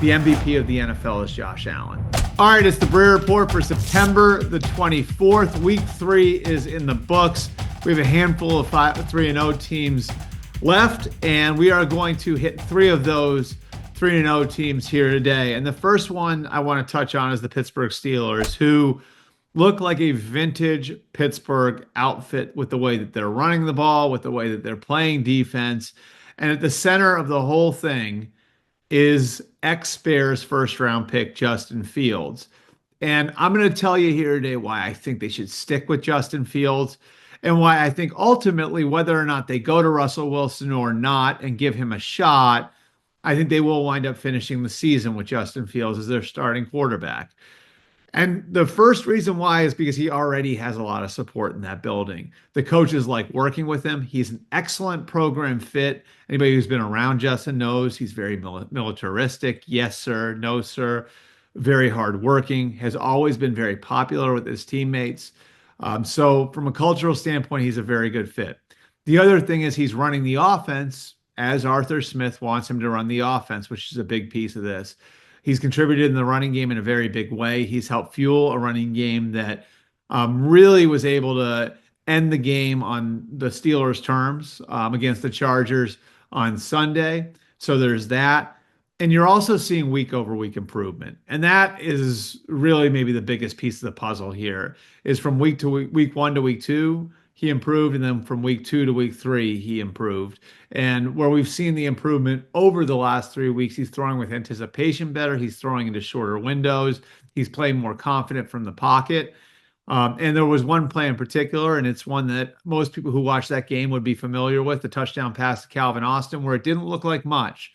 The MVP of the NFL is Josh Allen. All right, it's the Breer Report for September the 24th. Week 3 is in the books. We have a handful of 3-0 teams left, and we are going to hit 3 of those 3-0 teams here today. And the first one I want to touch on is the Pittsburgh Steelers, who look like a vintage Pittsburgh outfit with the way that they're running the ball, with the way that they're playing defense. And at the center of the whole thing is ex-Bears first-round pick Justin Fields. And I'm going to tell you here today why I think they should stick with Justin Fields and why I think ultimately whether or not they go to Russell Wilson or not and give him a shot, I think they will wind up finishing the season with Justin Fields as their starting quarterback. And the first reason why is because he already has a lot of support in that building. The coaches like working with him. He's an excellent program fit. Anybody who's been around Justin knows he's very militaristic. Yes, sir. No, sir. Very hardworking. Has always been very popular with his teammates. So from a cultural standpoint, he's a very good fit. The other thing is he's running the offense as Arthur Smith wants him to run the offense, which is a big piece of this. He's contributed in the running game in a very big way. He's helped fuel a running game that really was able to end the game on the Steelers' terms against the Chargers on Sunday. So there's that. And you're also seeing week over week improvement. And that is really maybe the biggest piece of the puzzle here is from week 1 to week 2, he improved. And then from week 2 to week 3, he improved. And where we've seen the improvement over the last 3 weeks, he's throwing with anticipation better. He's throwing into shorter windows. He's playing more confident from the pocket. And there was one play in particular, and it's one that most people who watch that game would be familiar with, the touchdown pass to Calvin Austin, where it didn't look like much.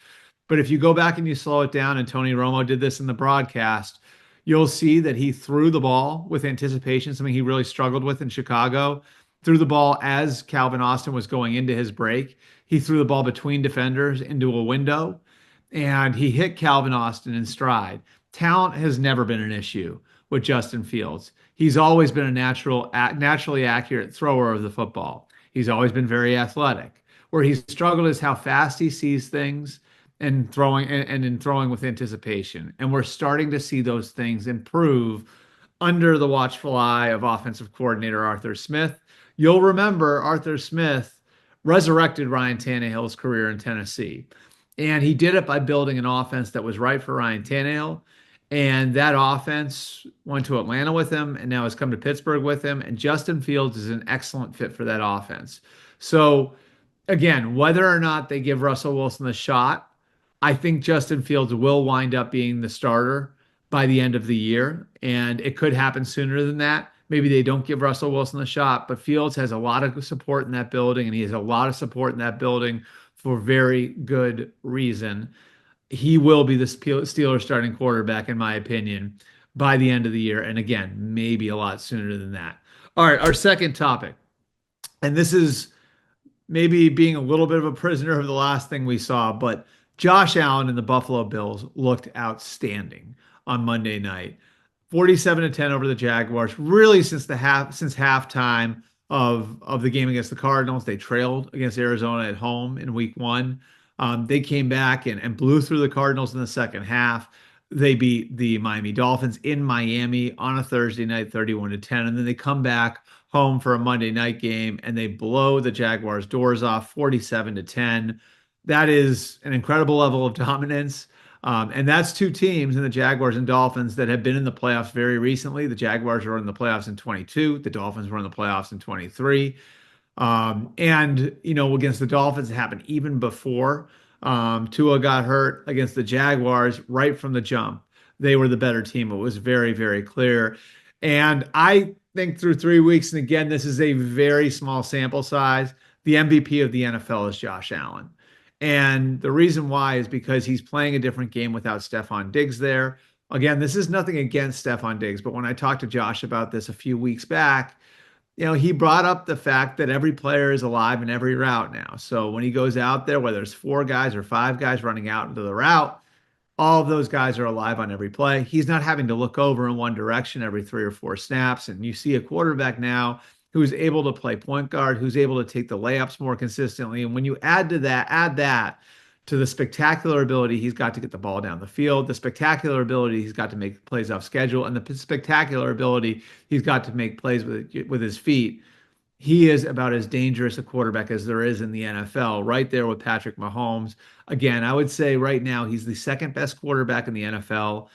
But if you go back and you slow it down, and Tony Romo did this in the broadcast, you'll see that he threw the ball with anticipation, something he really struggled with in Chicago. Threw the ball as Calvin Austin was going into his break. He threw the ball between defenders into a window, and he hit Calvin Austin in stride. Talent has never been an issue with Justin Fields. He's always been a naturally accurate thrower of the football. He's always been very athletic. Where he's struggled is how fast he sees things and throwing and in throwing with anticipation. And we're starting to see those things improve under the watchful eye of offensive coordinator Arthur Smith. You'll remember Arthur Smith resurrected Ryan Tannehill's career in Tennessee. And he did it by building an offense that was right for Ryan Tannehill. And that offense went to Atlanta with him and now has come to Pittsburgh with him. And Justin Fields is an excellent fit for that offense. So, again, whether or not they give Russell Wilson the shot, I think Justin Fields will wind up being the starter by the end of the year. And it could happen sooner than that. Maybe they don't give Russell Wilson a shot, but Fields has a lot of support in that building, and he has a lot of support in that building for very good reason. He will be the Steelers starting quarterback, in my opinion, by the end of the year. And again, maybe a lot sooner than that. All right, our second topic. And this is maybe being a little bit of a prisoner of the last thing we saw, but Josh Allen and the Buffalo Bills looked outstanding on Monday night. 47-10 over the Jaguars. Really, since halftime of the game against the Cardinals, they trailed against Arizona at home in week 1. They came back and blew through the Cardinals in the second half. They beat the Miami Dolphins in Miami on a Thursday night, 31-10, and then they come back home for a Monday night game and they blow the Jaguars' doors off, 47-10. That is an incredible level of dominance. And that's two teams in the Jaguars and Dolphins that have been in the playoffs very recently. The Jaguars were in the playoffs in 22. The Dolphins were in the playoffs in 23. And, against the Dolphins, it happened even before Tua got hurt. Against the Jaguars, right from the jump, they were the better team. It was very, very clear. And I think through 3 weeks, and again, this is a very small sample size, the MVP of the NFL is Josh Allen. And the reason why is because he's playing a different game without Stefon Diggs there. Again, this is nothing against Stefon Diggs, but when I talked to Josh about this a few weeks back, he brought up the fact that every player is alive in every route now. So when he goes out there, whether it's 4 guys or 5 guys running out into the route, all of those guys are alive on every play. He's not having to look over in one direction every 3 or 4 snaps. And you see a quarterback now who's able to play point guard, who's able to take the layups more consistently. And when you add that to the spectacular ability he's got to get the ball down the field, the spectacular ability he's got to make plays off schedule, and the spectacular ability he's got to make plays with his feet. He is about as dangerous a quarterback as there is in the NFL, right there with Patrick Mahomes. Again, I would say right now he's the second best quarterback in the NFL,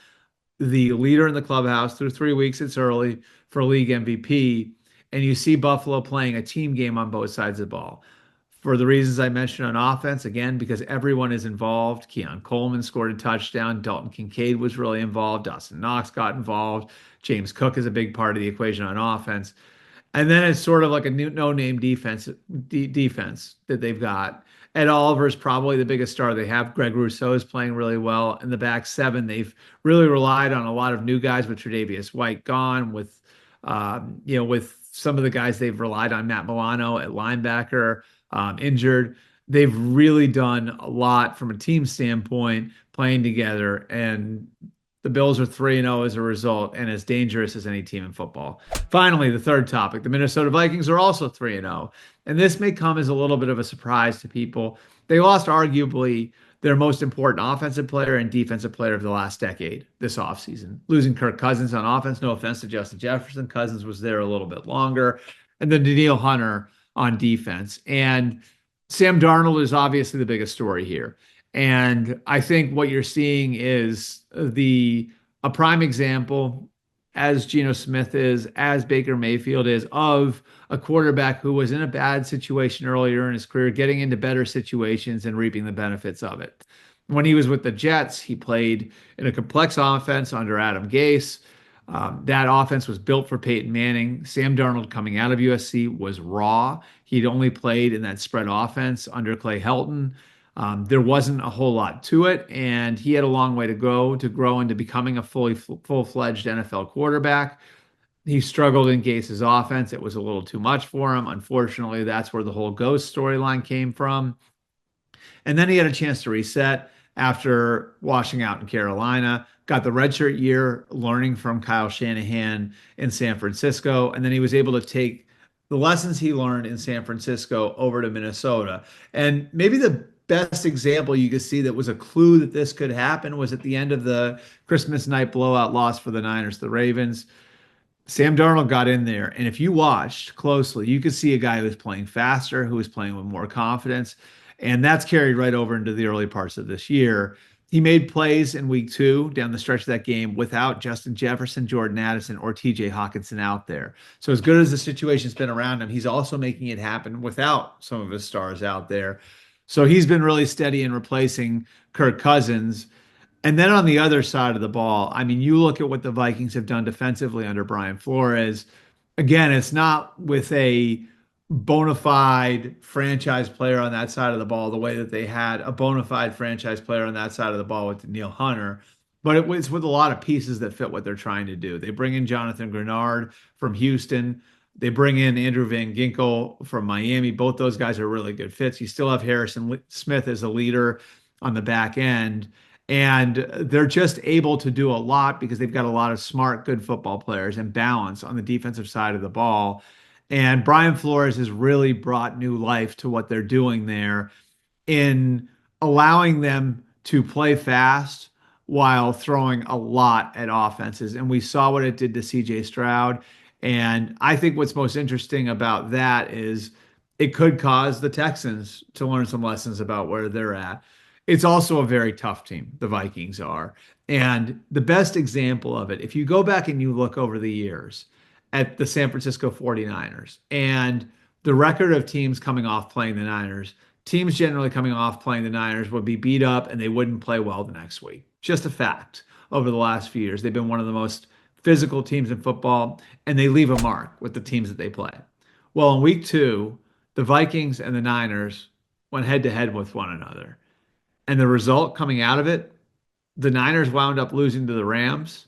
the leader in the clubhouse through 3 weeks. It's early for league MVP. And you see Buffalo playing a team game on both sides of the ball. For the reasons I mentioned on offense, again, because everyone is involved. Keon Coleman scored a touchdown. Dalton Kincaid was really involved. Dawson Knox got involved. James Cook is a big part of the equation on offense. And then it's sort of like a no-name defense that they've got. Ed Oliver's probably the biggest star they have. Greg Rousseau is playing really well. In the back seven, they've really relied on a lot of new guys with Tre'Davious White gone, with some of the guys they've relied on, Matt Milano at linebacker, injured. They've really done a lot from a team standpoint playing together, and the Bills are 3-0 as a result and as dangerous as any team in football. Finally, the third topic, the Minnesota Vikings are also 3-0. And this may come as a little bit of a surprise to people. They lost arguably their most important offensive player and defensive player of the last decade this offseason. Losing Kirk Cousins on offense, no offense to Justin Jefferson. Cousins was there a little bit longer. And then Danielle Hunter on defense. And Sam Darnold is obviously the biggest story here. And I think what you're seeing is a prime example, as Geno Smith is, as Baker Mayfield is, of a quarterback who was in a bad situation earlier in his career, getting into better situations and reaping the benefits of it. When he was with the Jets, he played in a complex offense under Adam Gase. That offense was built for Peyton Manning. Sam Darnold, coming out of USC, was raw. He'd only played in that spread offense under Clay Helton. There wasn't a whole lot to it, and he had a long way to go to grow into becoming a full-fledged NFL quarterback. He struggled in Gase's offense. It was a little too much for him. Unfortunately, that's where the whole Ghost storyline came from. And then he had a chance to reset after washing out in Carolina, got the redshirt year learning from Kyle Shanahan in San Francisco, and then he was able to take the lessons he learned in San Francisco over to Minnesota. And maybe the best example you could see that was a clue that this could happen was at the end of the Christmas night blowout loss for the Niners, the Ravens. Sam Darnold got in there, and if you watched closely, you could see a guy who was playing faster, who was playing with more confidence, and that's carried right over into the early parts of this year. He made plays in week 2 down the stretch of that game without Justin Jefferson, Jordan Addison, or TJ Hawkinson out there. So as good as the situation's been around him, he's also making it happen without some of his stars out there. So he's been really steady in replacing Kirk Cousins. And then on the other side of the ball, I mean, you look at what the Vikings have done defensively under Brian Flores. Again, it's not with a bona fide franchise player on that side of the ball the way that they had a bona fide franchise player on that side of the ball with Danielle Hunter, but it was with a lot of pieces that fit what they're trying to do. They bring in Jonathan Grenard from Houston. They bring in Andrew Van Ginkel from Miami. Both those guys are really good fits. You still have Harrison Smith as a leader on the back end. And they're just able to do a lot because they've got a lot of smart, good football players and balance on the defensive side of the ball. And Brian Flores has really brought new life to what they're doing there in allowing them to play fast while throwing a lot at offenses. And we saw what it did to CJ Stroud. And I think what's most interesting about that is it could cause the Texans to learn some lessons about where they're at. It's also a very tough team, the Vikings are. And the best example of it, if you go back and you look over the years at the San Francisco 49ers and the record of teams coming off playing the Niners, teams generally coming off playing the Niners would be beat up and they wouldn't play well the next week. Just a fact. Over the last few years, they've been one of the most physical teams in football, and they leave a mark with the teams that they play. Well, in week 2, the Vikings and the Niners went head-to-head with one another. And the result coming out of it, the Niners wound up losing to the Rams,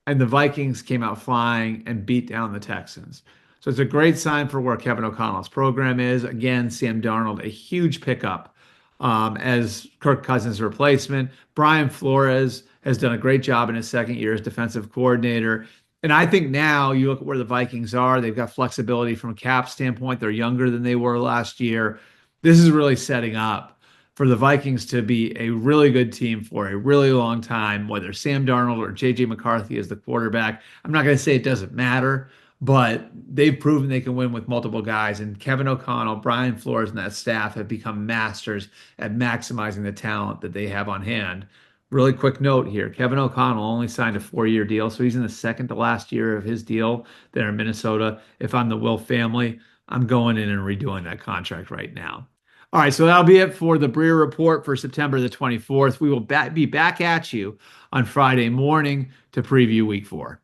and the Vikings came out flying and beat down the Texans. So it's a great sign for where Kevin O'Connell's program is. Again, Sam Darnold, a huge pickup as Kirk Cousins' replacement. Brian Flores has done a great job in his second year as defensive coordinator. And I think now you look at where the Vikings are, they've got flexibility from a cap standpoint. They're younger than they were last year. This is really setting up for the Vikings to be a really good team for a really long time, whether Sam Darnold or JJ McCarthy is the quarterback. I'm not going to say it doesn't matter, but they've proven they can win with multiple guys. And Kevin O'Connell, Brian Flores, and that staff have become masters at maximizing the talent that they have on hand. Really quick note here. Kevin O'Connell only signed a 4-year deal, so he's in the second to last year of his deal there in Minnesota. If I'm the Will family, I'm going in and redoing that contract right now. All right, so that'll be it for the Breer Report for September the 24th. We will be back at you on Friday morning to preview Week 4.